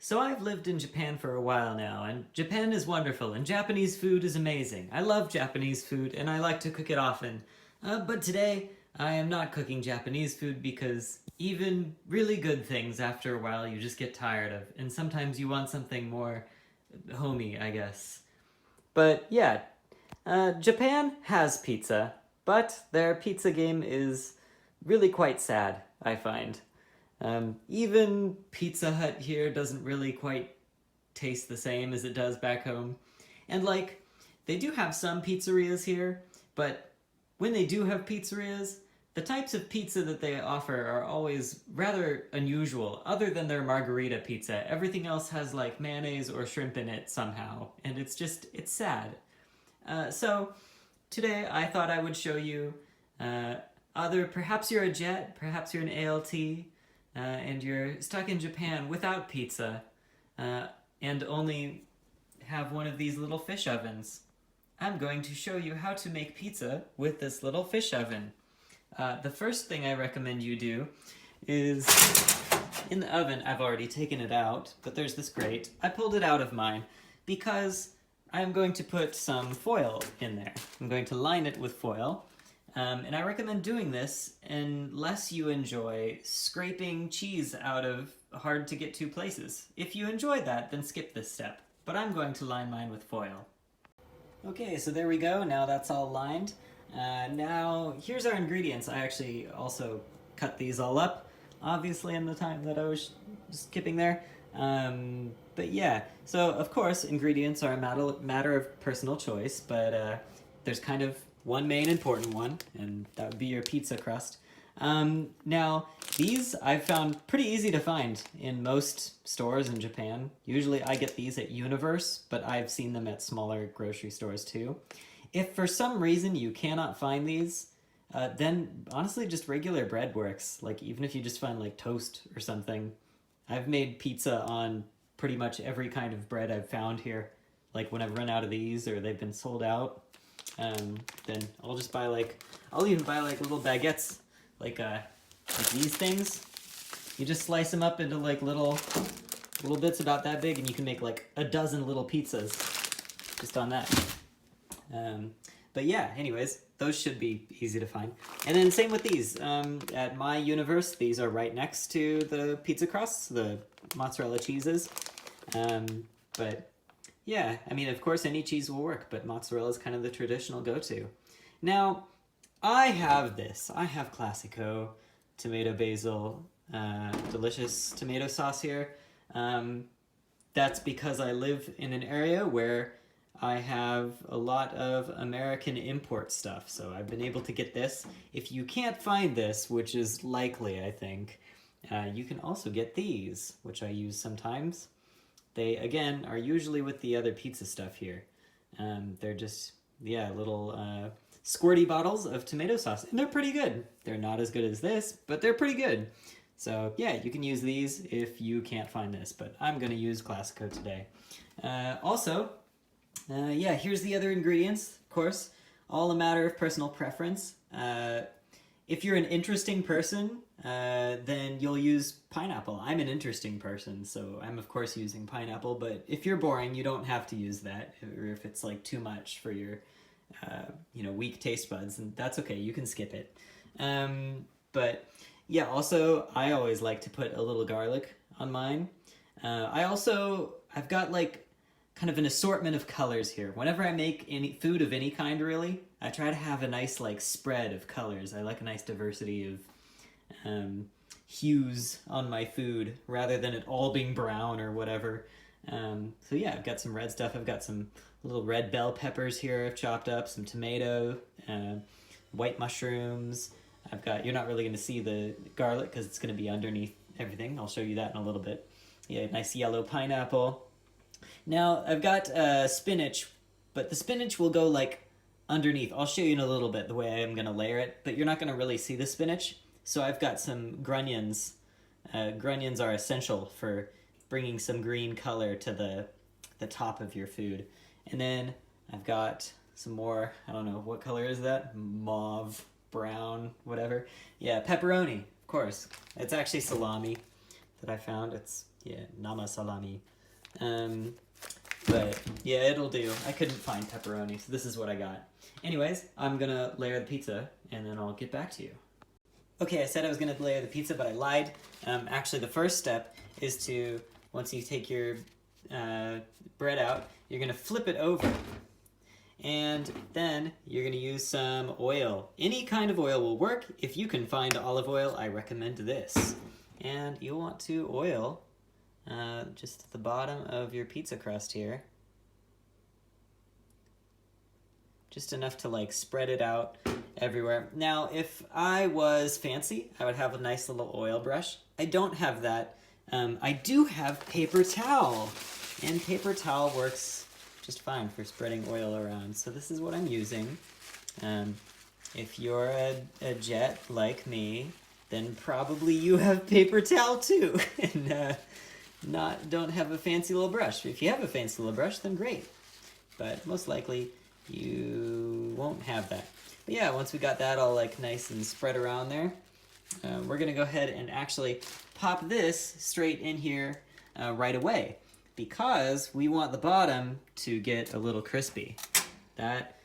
So I've lived in Japan for a while now, and Japan is wonderful, and Japanese food is amazing. I love Japanese food, and I like to cook it often. But today, I am not cooking Japanese food because even really good things, after a while, you just get tired of, and sometimes you want something more homey, I guess. But yeah, Japan has pizza, but their pizza game is really quite sad, I find. Even Pizza Hut here doesn't really quite taste the same as it does back home. And like, they do have some pizzerias here, but when they do have pizzerias, the types of pizza that they offer are always rather unusual. Other than their margarita pizza, everything else has like mayonnaise or shrimp in it somehow, and it's sad. So today I thought I would show you perhaps you're a Jet, perhaps you're an ALT, and you're stuck in Japan without pizza, and only have one of these little fish ovens. I'm going to show you how to make pizza with this little fish oven. The first thing I recommend you do is, in the oven, I've already taken it out, but there's this grate. I pulled it out of mine because I'm going to put some foil in there. I'm going to line it with foil. And I recommend doing this unless you enjoy scraping cheese out of hard to get to places. If you enjoy that, then skip this step. But I'm going to line mine with foil. Okay, so there we go. Now that's all lined. Now, here's our ingredients. I actually also cut these all up, obviously, in the time that I was skipping there. But yeah, so of course, ingredients are a matter of personal choice, but there's kind of one main important one, and that would be your pizza crust. Now, these I've found pretty easy to find in most stores in Japan. Usually I get these at Universe, but I've seen them at smaller grocery stores too. If for some reason you cannot find these, then honestly just regular bread works. Like even if you just find like toast or something. I've made pizza on pretty much every kind of bread I've found here. Like when I've run out of these or they've been sold out, then I'll just buy I'll even buy like little baguettes, like these things. You just slice them up into like little bits about that big, and you can make like a dozen little pizzas just on that. But yeah, anyways, those should be easy to find. And then same with these. At my universe, these are right next to the pizza crusts, the mozzarella cheeses. But yeah, I mean, of course, any cheese will work, but mozzarella is kind of the traditional go-to. Now, I have this. I have Classico tomato basil, delicious tomato sauce here. That's because I live in an area where I have a lot of American import stuff, so I've been able to get this. If you can't find this, which is likely, I think, you can also get these, which I use sometimes. They, again, are usually with the other pizza stuff here. They're just, yeah, little squirty bottles of tomato sauce, and they're pretty good. They're not as good as this, but they're pretty good. So, yeah, you can use these if you can't find this, but I'm going to use Classico today. Yeah, here's the other ingredients, of course, all a matter of personal preference. If you're an interesting person, then you'll use pineapple. I'm an interesting person, so I'm of course using pineapple, but if you're boring, you don't have to use that, or if it's like too much for your, weak taste buds, and that's okay, you can skip it. But yeah, also, I always like to put a little garlic on mine. I've got like kind of an assortment of colors here. Whenever I make any food of any kind, really, I try to have a nice like spread of colors. I like a nice diversity of hues on my food rather than it all being brown or whatever. So yeah, I've got some red stuff. I've got some little red bell peppers here I've chopped up, some tomato, white mushrooms. You're not really going to see the garlic because it's going to be underneath everything. I'll show you that in a little bit. Yeah, nice yellow pineapple. Now, I've got spinach, but the spinach will go, like, underneath. I'll show you in a little bit the way I'm going to layer it, but you're not going to really see the spinach. So I've got some grunions. Grunions are essential for bringing some green color to the top of your food. And then I've got some more, I don't know, what color is that? Mauve, brown, whatever. Yeah, pepperoni, of course. It's actually salami that I found. Yeah, nama salami. But yeah, it'll do. I couldn't find pepperoni, so this is what I got. Anyways, I'm gonna layer the pizza, and then I'll get back to you. Okay, I said I was gonna layer the pizza, but I lied. Actually, the first step is to, once you take your bread out, you're gonna flip it over. And then you're gonna use some oil. Any kind of oil will work. If you can find olive oil, I recommend this. And you'll want to oil just at the bottom of your pizza crust here. Just enough to like spread it out everywhere. Now, if I was fancy, I would have a nice little oil brush. I don't have that. I do have paper towel, and paper towel works just fine for spreading oil around. So this is what I'm using. If you're a jet like me, then probably you have paper towel too, and don't have a fancy little brush. If you have a fancy little brush, then great. But most likely you won't have that. But yeah, once we got that all like nice and spread around there, we're gonna go ahead and actually pop this straight in here right away, because we want the bottom to get a little crispy. That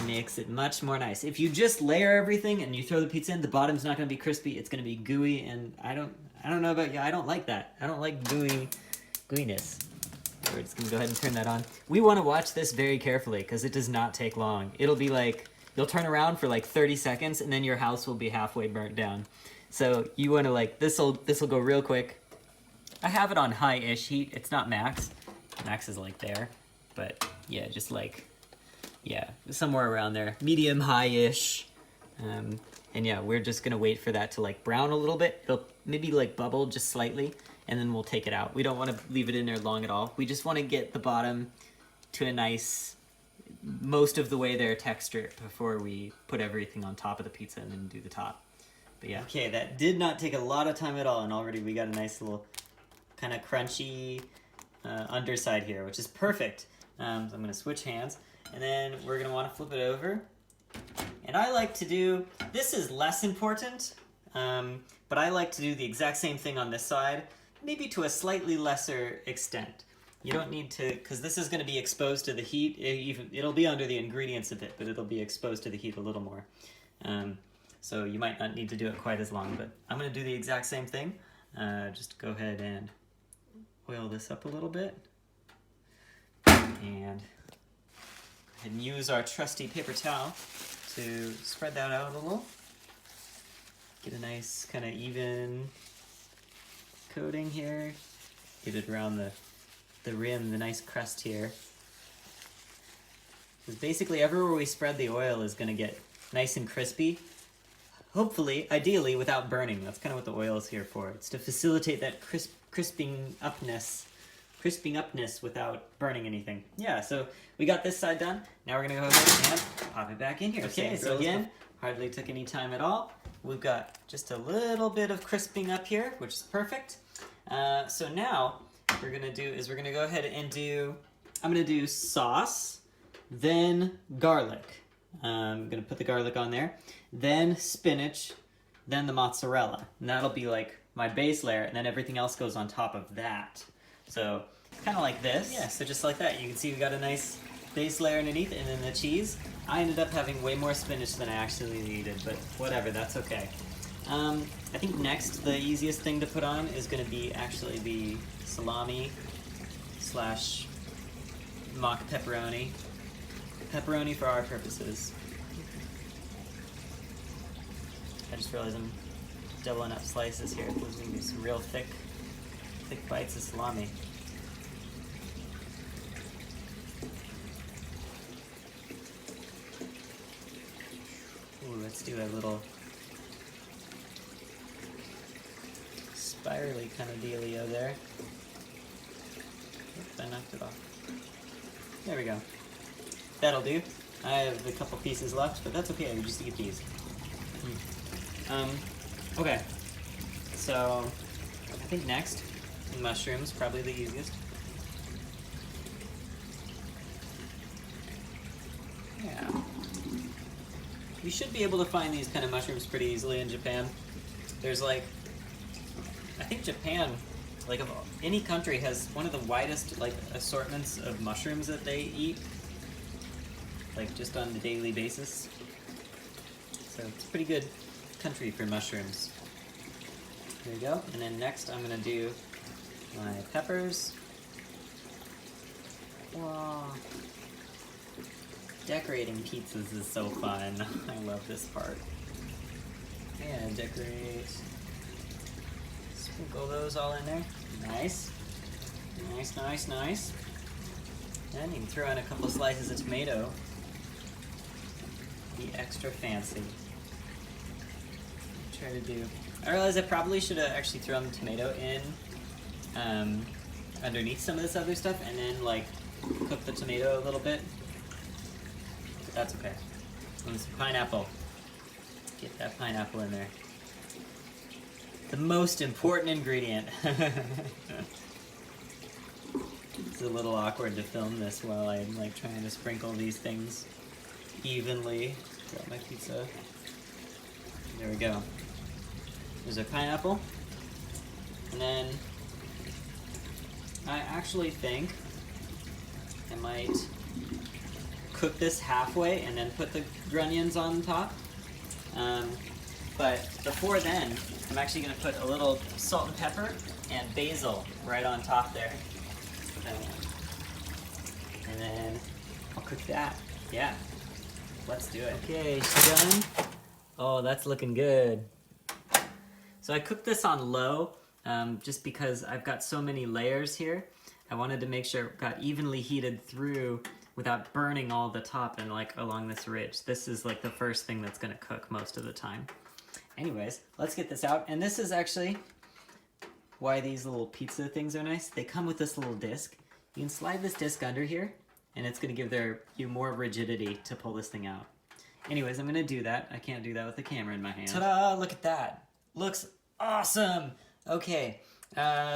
makes it much more nice. If you just layer everything and you throw the pizza in, the bottom's not gonna be crispy, it's gonna be gooey, and I don't know about you, I don't like that. I don't like gooiness. We're just gonna go ahead and turn that on. We wanna watch this very carefully because it does not take long. It'll be like, you'll turn around for like 30 seconds and then your house will be halfway burnt down. So you wanna like, this'll go real quick. I have it on high-ish heat. It's not max. Max is like there, but yeah, just like, yeah, somewhere around there. Medium, high-ish. And yeah, we're just gonna wait for that to like brown a little bit. It'll maybe like bubble just slightly, and then we'll take it out. We don't want to leave it in there long at all. We just want to get the bottom to a nice, most of the way there texture before we put everything on top of the pizza and then do the top. But yeah. Okay, that did not take a lot of time at all, and already we got a nice little kind of crunchy underside here, which is perfect. So I'm going to switch hands, and then we're going to want to flip it over. And I like to do, this is less important, but I like to do the exact same thing on this side, maybe to a slightly lesser extent. You don't need to, because this is going to be exposed to the heat. It'll be under the ingredients a bit, but it'll be exposed to the heat a little more. So you might not need to do it quite as long, but I'm going to do the exact same thing. Just go ahead and oil this up a little bit. And go ahead and use our trusty paper towel to spread that out a little. Get a nice kind of even coating here. Get it around the rim, the nice crust here. Because basically everywhere we spread the oil is going to get nice and crispy. Hopefully, ideally, without burning. That's kind of what the oil is here for. It's to facilitate that crisping upness without burning anything. Yeah, so we got this side done. Now we're going to go ahead and pop it back in here. Okay, so again, hardly took any time at all. We've got just a little bit of crisping up here, which is perfect. So now, what we're going to do is we're going to go ahead and I'm going to do sauce, then garlic. I'm going to put the garlic on there, then spinach, then the mozzarella. And that'll be like my base layer, and then everything else goes on top of that. So kind of like this. Yeah, so just like that. You can see we got a nice base layer underneath, and then the cheese. I ended up having way more spinach than I actually needed, but whatever, that's okay. I think next, the easiest thing to put on is going to be actually the salami / mock pepperoni. Pepperoni for our purposes. I just realized I'm doubling up slices here. Those are going to be some real thick bites of salami. Ooh, let's do a little spirally kind of dealio there. Oops, I knocked it off. There we go. That'll do. I have a couple pieces left, but that's okay. We just eat these. Okay. So I think next, mushrooms, probably the easiest. Yeah. You should be able to find these kind of mushrooms pretty easily in Japan. There's like, I think Japan like any country has one of the widest like assortments of mushrooms that they eat, like just on a daily basis. So it's a pretty good country for mushrooms. There you go. And then next I'm gonna do my peppers. Wow. Decorating pizzas is so fun. I love this part. And decorate. Sprinkle those all in there. Nice. Nice, nice, nice. And you can throw in a couple slices of tomato. Be extra fancy. Try to do. I realize I probably should have actually thrown the tomato in underneath some of this other stuff and then like cook the tomato a little bit. But that's okay. And some pineapple. Get that pineapple in there. The most important ingredient. It's a little awkward to film this while I'm like trying to sprinkle these things evenly throughout my pizza. There we go. There's a pineapple. And then I actually think I might cook this halfway and then put the grunions on top. But before then, I'm actually going to put a little salt and pepper and basil right on top there. And then I'll cook that. Yeah, let's do it. Okay, done. Oh, that's looking good. So I cooked this on low just because I've got so many layers here. I wanted to make sure it got evenly heated through without burning all the top and like along this ridge. This is like the first thing that's gonna cook most of the time. Anyways, let's get this out. And this is actually why these little pizza things are nice. They come with this little disc. You can slide this disc under here and it's gonna give you more rigidity to pull this thing out. Anyways, I'm gonna do that. I can't do that with the camera in my hand. Ta-da, look at that. Looks awesome. Okay,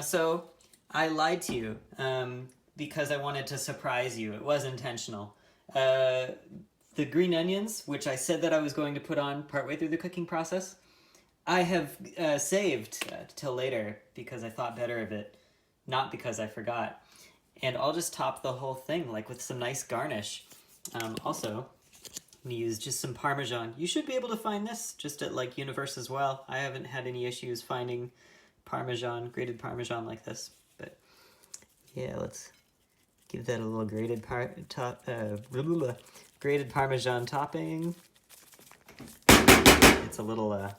so I lied to you because I wanted to surprise you. It was intentional. The green onions, which I said that I was going to put on partway through the cooking process, I have saved till later because I thought better of it, not because I forgot. And I'll just top the whole thing like with some nice garnish. Also, I'm gonna use just some Parmesan. You should be able to find this just at like Universe as well. I haven't had any issues finding Parmesan, grated Parmesan like this. But yeah, let's give that a little grated grated Parmesan topping. It's a little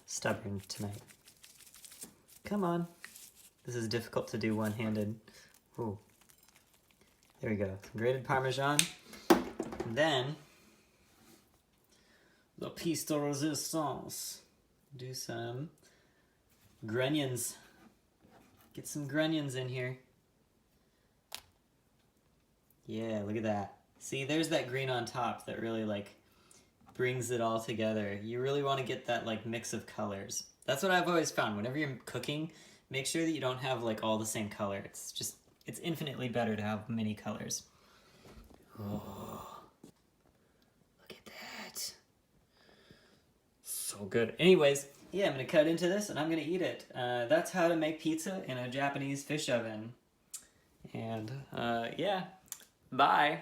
stubborn tonight. Come on. This is difficult to do one-handed. Ooh. There we go. Some grated Parmesan. And then the piece de resistance. Do some grunions. Get some grunions in here. Yeah, look at that. See, there's that green on top that really like brings it all together. You really want to get that like mix of colors. That's what I've always found. Whenever you're cooking, make sure that you don't have like all the same color. It's infinitely better to have many colors. Oh, look at that. So good. Anyways, yeah, I'm gonna cut into this and I'm gonna eat it. That's how to make pizza in a Japanese fish oven. And yeah, bye.